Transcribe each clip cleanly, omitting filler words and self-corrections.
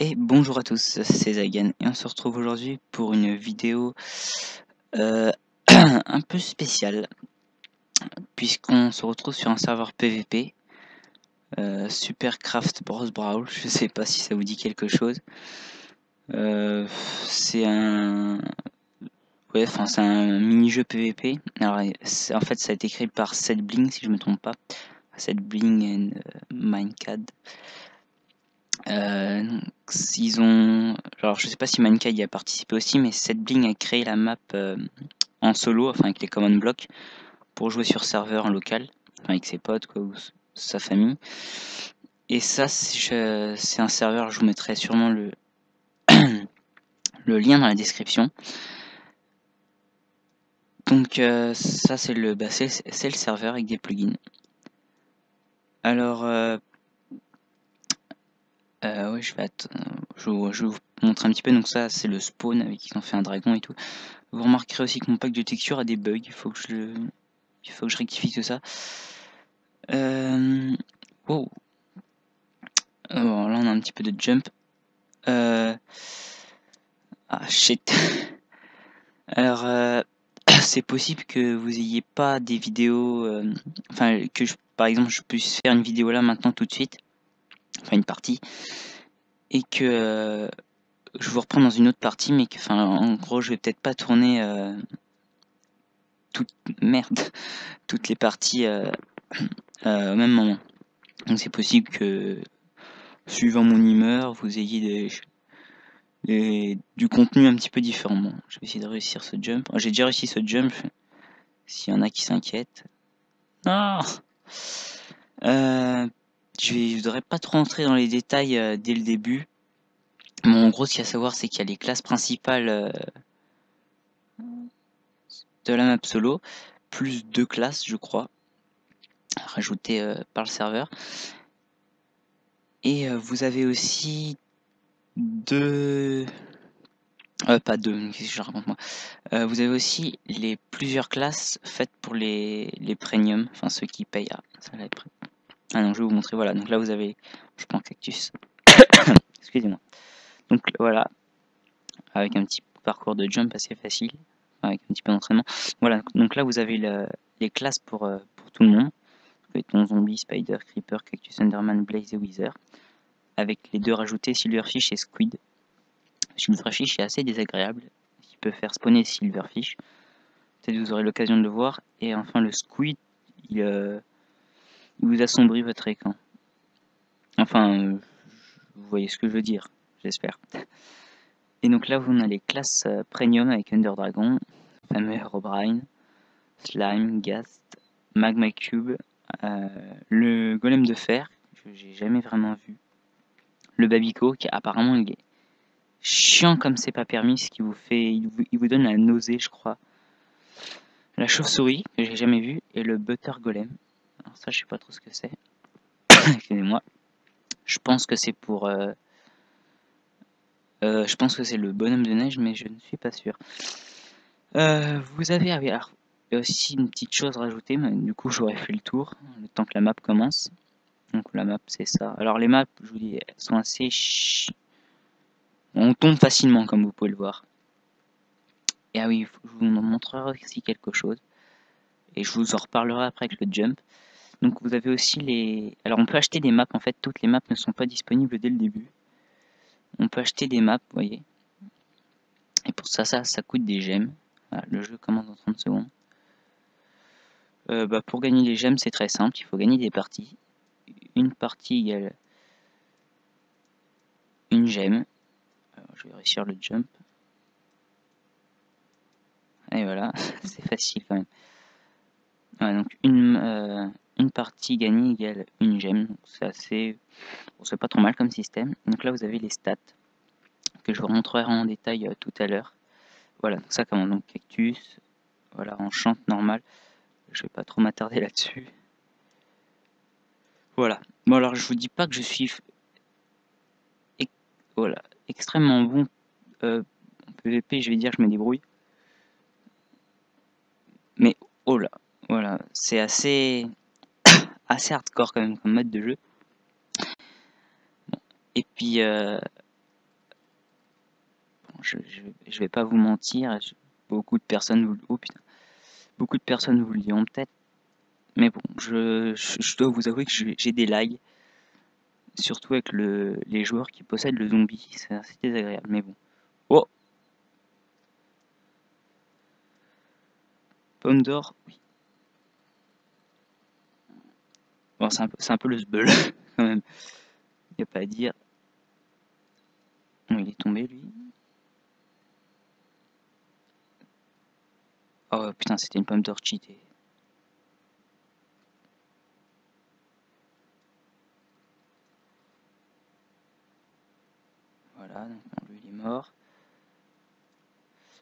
Et bonjour à tous, c'est Zagan et on se retrouve aujourd'hui pour une vidéo euh, un peu spéciale puisqu'on se retrouve sur un serveur PVP, Supercraft Bros Brawl. Je sais pas si ça vous dit quelque chose. Euh, c'est un c'est un mini-jeu PVP. Alors en fait ça a été créé par Setbling si je me trompe pas. Setbling and Minecad. Donc, ils ont, alors je sais pas si Mankind y a participé aussi, mais Setbling a créé la map en solo, enfin avec les command blocks, pour jouer sur serveur en local, enfin avec ses potes quoi, ou sa famille. Et ça, c'est un serveur, je vous mettrai sûrement le lien dans la description. Donc ça c'est c'est le serveur avec des plugins. Alors oui, je vais vous montrer un petit peu. Donc ça c'est le spawn avec qui ils ont fait un dragon et tout. Vous remarquerez aussi que mon pack de texture a des bugs. Il faut que je rectifie tout ça. Wow. Bon, là on a un petit peu de jump. Ah shit. Alors c'est possible que vous ayez pas des vidéos. Enfin que par exemple je puisse faire une vidéo là maintenant tout de suite. Enfin une partie. Et que je vous reprends dans une autre partie, mais que, enfin, en gros, je vais peut-être pas tourner merde, toutes les parties au même moment. Donc c'est possible que, suivant mon humeur, vous ayez du contenu un petit peu différent. Bon, je vais essayer de réussir ce jump. J'ai déjà réussi ce jump, s'il y en a qui s'inquiètent. Non je voudrais pas trop entrer dans les détails dès le début. Mais en gros, ce qu'il y a à savoir, c'est qu'il y a les classes principales de la map solo, plus 2 classes, je crois, rajoutées par le serveur. Et vous avez aussi deux... pas deux, qu'est-ce que je raconte moi. Vous avez aussi les plusieurs classes faites pour les premium, enfin ceux qui payent. Ah, ça va être... ah non, je vais vous montrer, voilà. Donc là, vous avez... Je prends cactus. Excusez-moi. Donc voilà, avec un petit parcours de jump assez facile, avec un petit peu d'entraînement. Voilà, donc là, vous avez les classes pour tout le monde. Béton, zombie, spider, creeper, cactus, enderman, blaze et wither. Avec les deux rajoutés, silverfish et squid. Silverfish est assez désagréable. Il peut faire spawner silverfish. Peut-être vous aurez l'occasion de le voir. Et enfin le squid, il vous assombrit votre écran. Enfin, vous voyez ce que je veux dire, j'espère. Et donc là, on a les classes premium avec Ender Dragon, fameux Herobrine, Slime, Ghast, Magma Cube, le golem de fer, que j'ai jamais vraiment vu. Le Babico, qui apparemment il est chiant comme c'est pas permis, ce qui vous fait, il vous donne la nausée, je crois. La chauve-souris, que j'ai jamais vu, et le Butter Golem. Alors ça, je sais pas trop ce que c'est. Excusez-moi. Je pense que c'est pour... je pense que c'est le bonhomme de neige, mais je ne suis pas sûr. Vous avez... Ah oui, alors, il y a aussi une petite chose rajoutée, mais du coup, j'aurais fait le tour, le temps que la map commence. Donc la map, c'est ça. Alors les maps, je vous dis, elles sont assez... On tombe facilement, comme vous pouvez le voir. Et ah oui, je vous montrerai aussi quelque chose. Et je vous en reparlerai après avec le jump. Donc vous avez aussi les... Alors on peut acheter des maps, en fait toutes les maps ne sont pas disponibles dès le début. On peut acheter des maps, vous voyez. Et pour ça coûte des gemmes. Voilà, le jeu commence dans 30 secondes. Pour gagner les gemmes, c'est très simple, il faut gagner des parties. Une partie égale une gemme. Alors, je vais réussir le jump. Et voilà, c'est facile quand même. Voilà, donc une partie gagnée égale une gemme. C'est assez... Bon, c'est pas trop mal comme système. Donc là vous avez les stats que je vous montrerai en détail tout à l'heure. Voilà, donc ça commence donc cactus. Voilà, en chante normal. Je vais pas trop m'attarder là-dessus. Voilà. Bon alors je vous dis pas que je suis voilà, extrêmement bon en PVP, je vais dire je me débrouille. Mais oh là, voilà, c'est assez hardcore quand même comme mode de jeu. Et puis, bon, je vais pas vous mentir, beaucoup de personnes vous, oh putain, beaucoup de personnes vous le diront peut-être, mais bon, je dois vous avouer que j'ai des lags, surtout avec les joueurs qui possèdent le zombie, c'est assez désagréable, mais bon. Oh, pomme d'or, oui. Bon, c'est un peu le sbeul, quand même, y a pas à dire. Bon, il est tombé, lui. Oh putain, c'était une pomme d'or cheatée. Voilà, donc bon, lui il est mort.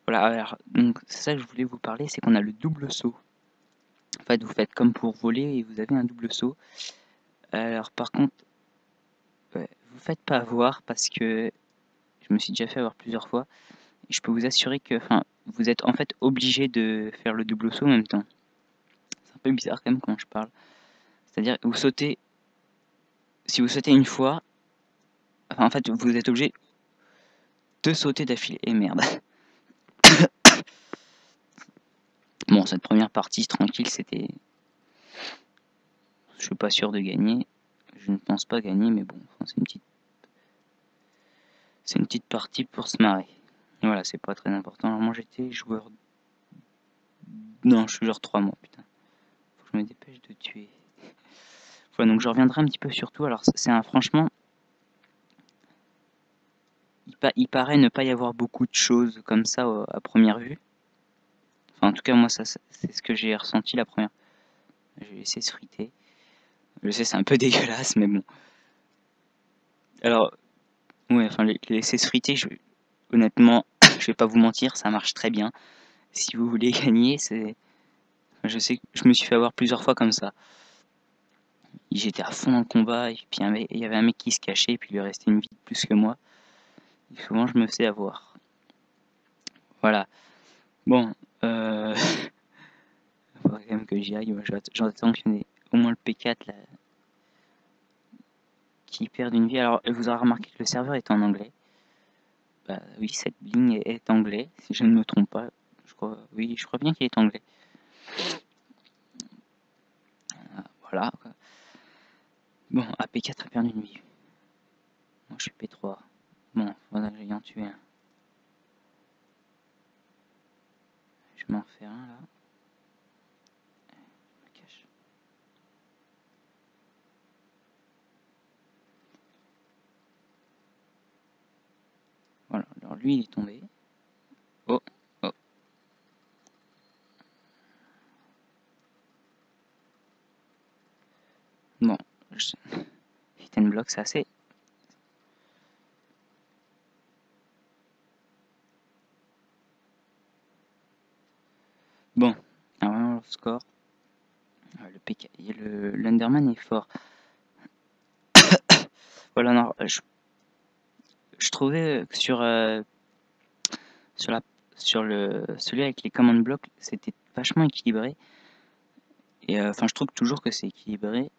Voilà, alors, donc c'est ça que je voulais vous parler, c'est qu'on a le double saut. En fait, vous faites comme pour voler et vous avez un double saut. Alors par contre, ouais, vous faites pas avoir parce que je me suis déjà fait avoir plusieurs fois. Et je peux vous assurer que, enfin, vous êtes en fait obligé de faire le double saut en même temps. C'est un peu bizarre quand même quand je parle. C'est-à-dire que vous sautez, si vous sautez une fois, enfin, en fait vous êtes obligé de sauter d'affilée. Et merde. Bon, cette première partie tranquille, c'était, je suis pas sûr de gagner. Je ne pense pas gagner, mais bon, enfin, c'est une petite partie pour se marrer. Voilà, c'est pas très important. Alors moi j'étais joueur, non, je suis joueur 3 mois, putain. Faut que je me dépêche de tuer. Voilà, donc je reviendrai un petit peu sur tout. Alors c'est un, franchement, il paraît ne pas y avoir beaucoup de choses comme ça à première vue. Enfin, en tout cas, moi, c'est ce que j'ai ressenti la première. J'ai laissé se friter. Je sais, c'est un peu dégueulasse, mais bon. Alors, ouais, enfin, les laisser se friter, honnêtement, je vais pas vous mentir, ça marche très bien. Si vous voulez gagner, c'est. Je sais que je me suis fait avoir plusieurs fois comme ça. J'étais à fond dans le combat, et puis il y avait un mec qui se cachait, et puis il lui restait une vie de plus que moi. Et souvent, je me faisais avoir. Voilà. Bon, faudrait quand même que j'y aille. J'attends qu'il y en ait au moins le P4 là, qui perde une vie. Alors, vous aurez remarqué que le serveur est en anglais. Bah oui, cette ligne est anglais, si je ne me trompe pas. Oui, je crois bien qu'il est anglais. Voilà. Bon, AP4 a perdu une vie. Moi, je suis P3. Bon, voilà, j'ai en tué un. Je m'en fais un là. Je me cache. Voilà, alors lui, il est tombé. Oh, oh. Bon, hit and block, c'est assez. Bon, alors le score. Le PK, l'Underman est fort. Voilà, non, je trouvais que sur la, sur celui avec les command blocks, c'était vachement équilibré. Et enfin, je trouve toujours que c'est équilibré,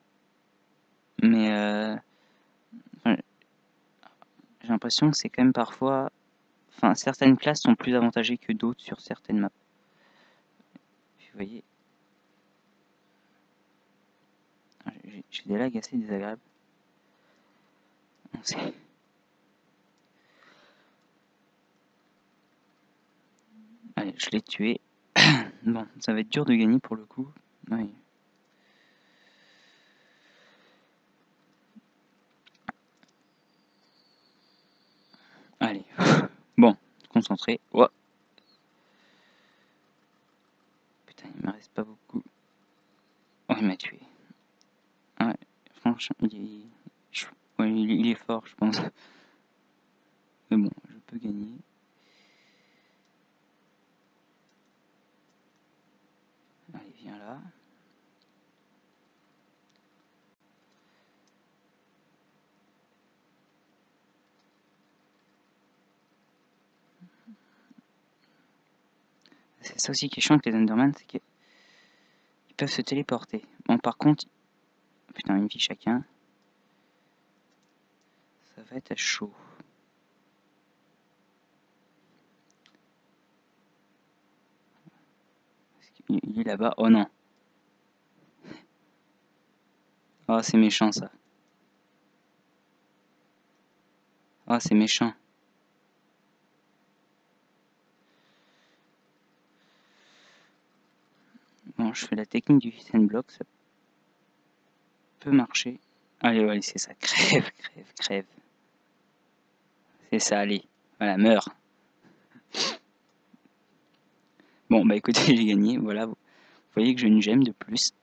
mais enfin, j'ai l'impression que c'est quand même parfois, enfin, certaines classes sont plus avantagées que d'autres sur certaines maps. Vous voyez, j'ai des lags assez désagréables. Allez, je l'ai tué. Bon, ça va être dur de gagner pour le coup. Oui. Allez. Bon, concentré. Oh. Putain, il me reste pas beaucoup. Oh, il m'a tué. Ouais, franchement, ouais, il est fort, je pense. Mais bon, je peux gagner. Allez, viens là. C'est ça aussi qui est chiant avec les Enderman, c'est qu'ils peuvent se téléporter. Bon, par contre, putain, une vie chacun. Ça va être chaud. Il est là-bas. Oh non. Oh, c'est méchant ça. Oh, c'est méchant. Bon, je fais la technique du hit and block. Ça peut marcher. Allez, allez, c'est ça. Crève, crève, crève. C'est ça, allez. Voilà, meurs. Bon, bah écoutez, j'ai gagné. Voilà, vous voyez que j'ai une gemme de plus.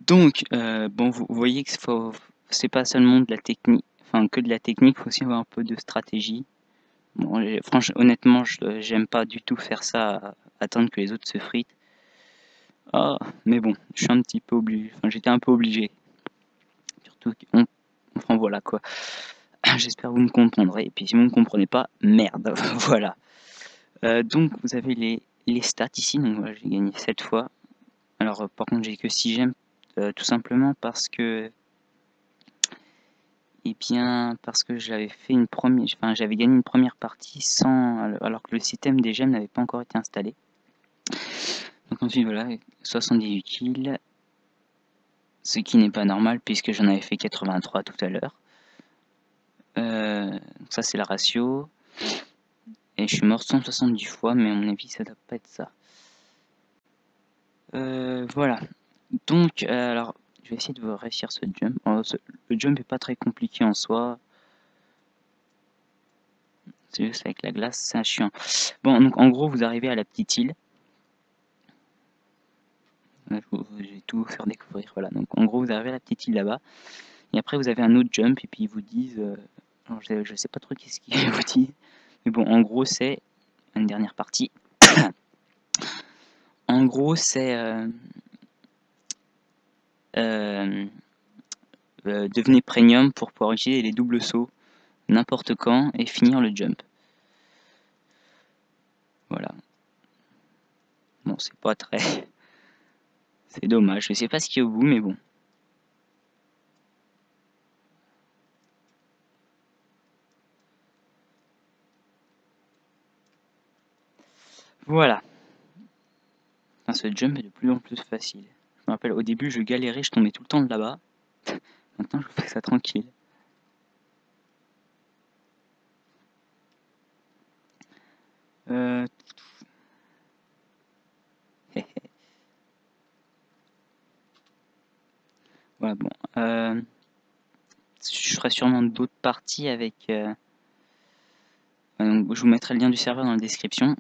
Donc, bon, vous voyez que c'est pas seulement de la technique, enfin que de la technique, il faut aussi avoir un peu de stratégie. Bon, franchement, honnêtement, j'aime pas du tout faire ça, attendre que les autres se fritent. Ah, mais bon, je suis un petit peu obligé, enfin j'étais un peu obligé. Surtout enfin voilà quoi. J'espère que vous me comprendrez. Et puis si vous ne me comprenez pas, merde, voilà. Donc vous avez les stats ici, donc voilà, j'ai gagné 7 fois. Alors par contre j'ai que 6 gemmes, tout simplement parce que parce que j'avais fait une première, enfin j'avais gagné une première partie sans, alors que le système des gemmes n'avait pas encore été installé. Donc ensuite voilà, 78 kills, ce qui n'est pas normal puisque j'en avais fait 83 tout à l'heure. Ça c'est la ratio. Et je suis mort 170 fois, mais à mon avis ça doit pas être ça. Voilà. Donc alors je vais essayer de vous réussir ce jump. Le jump est pas très compliqué en soi. C'est juste avec la glace, c'est un chiant. Bon, donc en gros, vous arrivez à la petite île. Je vais tout vous faire découvrir. Voilà, donc en gros, vous arrivez à la petite île là-bas. Et après, vous avez un autre jump. Et puis, ils vous disent. Je sais pas trop qu'est-ce qu'ils vous disent. Mais bon, en gros, c'est une dernière partie. En gros, c'est. Devenez premium pour pouvoir utiliser les doubles sauts n'importe quand et finir le jump. Voilà. Bon, c'est pas très. C'est dommage. Je sais pas ce qu'il y a au bout, mais bon. Voilà. Enfin, ce jump est de plus en plus facile. Je me rappelle, au début, je galérais, je tombais tout le temps de là-bas. Maintenant, je fais ça tranquille. Euh... Voilà, bon. Je ferai sûrement d'autres parties avec... donc, je vous mettrai le lien du serveur dans la description.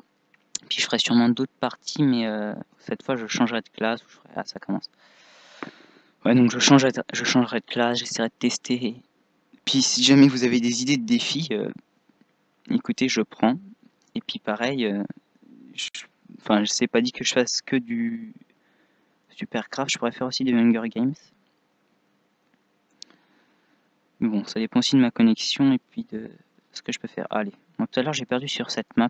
Puis je ferai sûrement d'autres parties, mais cette fois, je changerai de classe. Je ferai... Ah, ça commence. Ouais, donc je changerai de classe, j'essaierai de tester. Puis si jamais vous avez des idées de défis, écoutez, je prends. Et puis pareil, enfin, je sais pas dit que je fasse que du Supercraft, je pourrais faire aussi des Hunger Games. Mais bon, ça dépend aussi de ma connexion et puis de ce que je peux faire. Ah, allez, bon, tout à l'heure j'ai perdu sur cette map.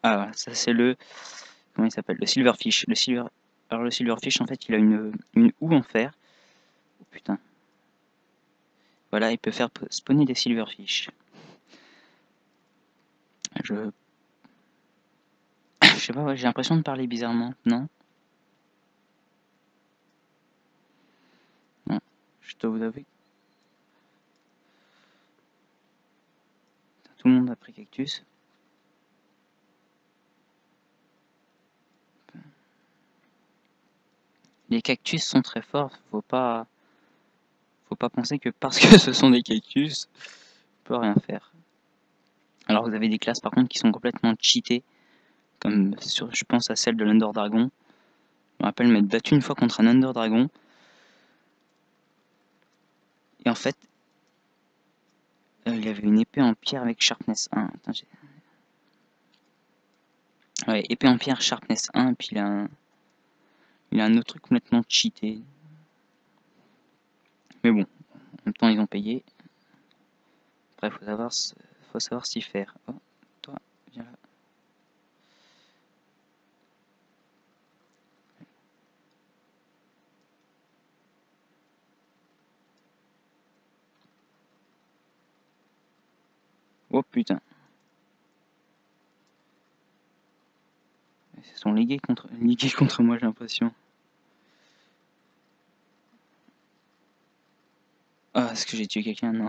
Ah, voilà, ça c'est le... Comment il s'appelle? Le Silverfish. Alors le Silverfish, en fait, il a une houe en fer. Oh putain. Voilà, il peut faire spawner des Silverfish. Je... Je sais pas, ouais, j'ai l'impression de parler bizarrement, non? Non, je dois vous avouer. Tout le monde a pris cactus. Les cactus sont très forts, faut pas penser que parce que ce sont des cactus, on peut rien faire. Alors vous avez des classes par contre qui sont complètement cheatées, comme je pense à celle de l'Under Dragon. Je me rappelle m'être battu une fois contre un Under Dragon. Et en fait, il avait une épée en pierre avec Sharpness 1. Attends, ouais, épée en pierre Sharpness 1, et puis il a un autre truc complètement cheaté. Mais bon, en même temps ils ont payé. Après faut savoir s'y faire. Oh, toi, viens là. Oh putain. Ils sont ligués contre moi, j'ai l'impression. Ah, est-ce que j'ai tué quelqu'un? Non.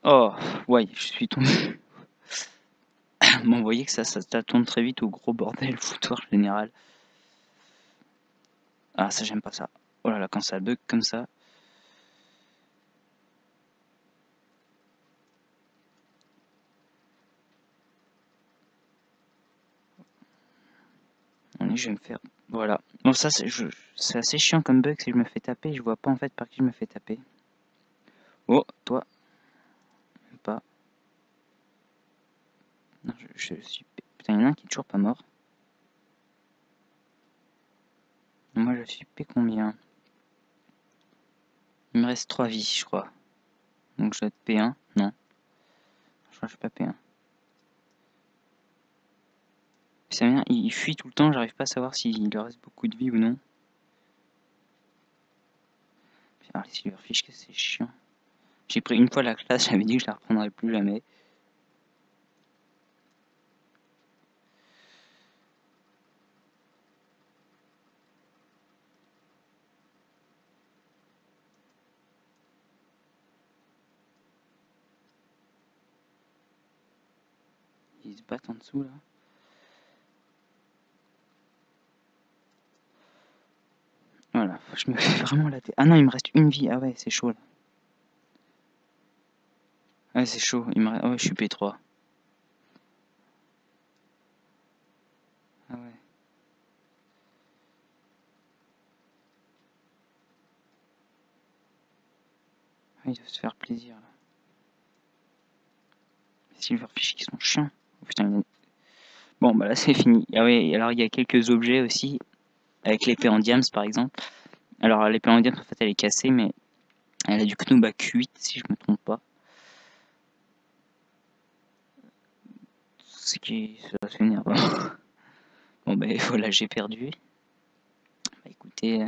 Oh, ouais, je suis tombé. Bon, vous voyez que ça tourne très vite au gros bordel, foutoir général. Ah, ça, j'aime pas ça. Oh là là, quand ça bug comme ça. Allez, je vais me faire... Voilà. Bon, ça, c'est assez chiant comme bug si je me fais taper. Je vois pas en fait par qui je me fais taper. Oh, toi. Pas. Non, je suis... Putain, il y en a un qui est toujours pas mort. Moi, je suis P combien? Il me reste 3 vies, je crois. Donc, je dois être P1. Non. Je crois que je suis pas P1. Ça vient, il fuit tout le temps. J'arrive pas à savoir s'il leur reste beaucoup de vie ou non. Alors, les silverfish, que c'est chiant. J'ai pris une fois la classe, j'avais dit que je la reprendrais plus jamais. Ils se battent en dessous là. Voilà, je me fais vraiment la tête. Ah non, il me reste une vie. Ah ouais, c'est chaud là. Ouais, c'est chaud. Il me reste... Ah ouais, je suis P3. Ah ouais. Ah, ils doivent se faire plaisir là. Les silverfish qui sont chiants. Oh, putain, bon, bah là c'est fini. Ah ouais, alors il y a quelques objets aussi. Avec l'épée en diams par exemple. Alors l'épée en diams en fait elle est cassée, mais elle a du Knub à Q8 si je me trompe pas. Ce qui ça s'énerve. Bon bah voilà, j'ai perdu. Bah écoutez,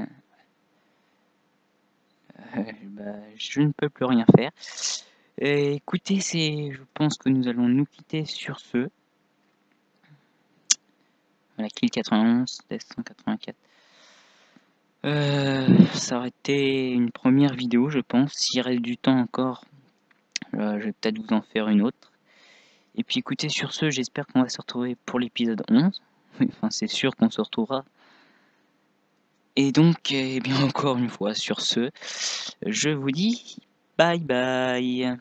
bah, je ne peux plus rien faire. Écoutez, je pense que nous allons nous quitter sur ce. Voilà, kill 91, test 184. Ça aurait été une première vidéo, je pense. S'il reste du temps encore, je vais peut-être vous en faire une autre. Et puis écoutez, sur ce, j'espère qu'on va se retrouver pour l'épisode 11. Enfin, c'est sûr qu'on se retrouvera. Et donc, eh bien, encore une fois, sur ce, je vous dis bye bye.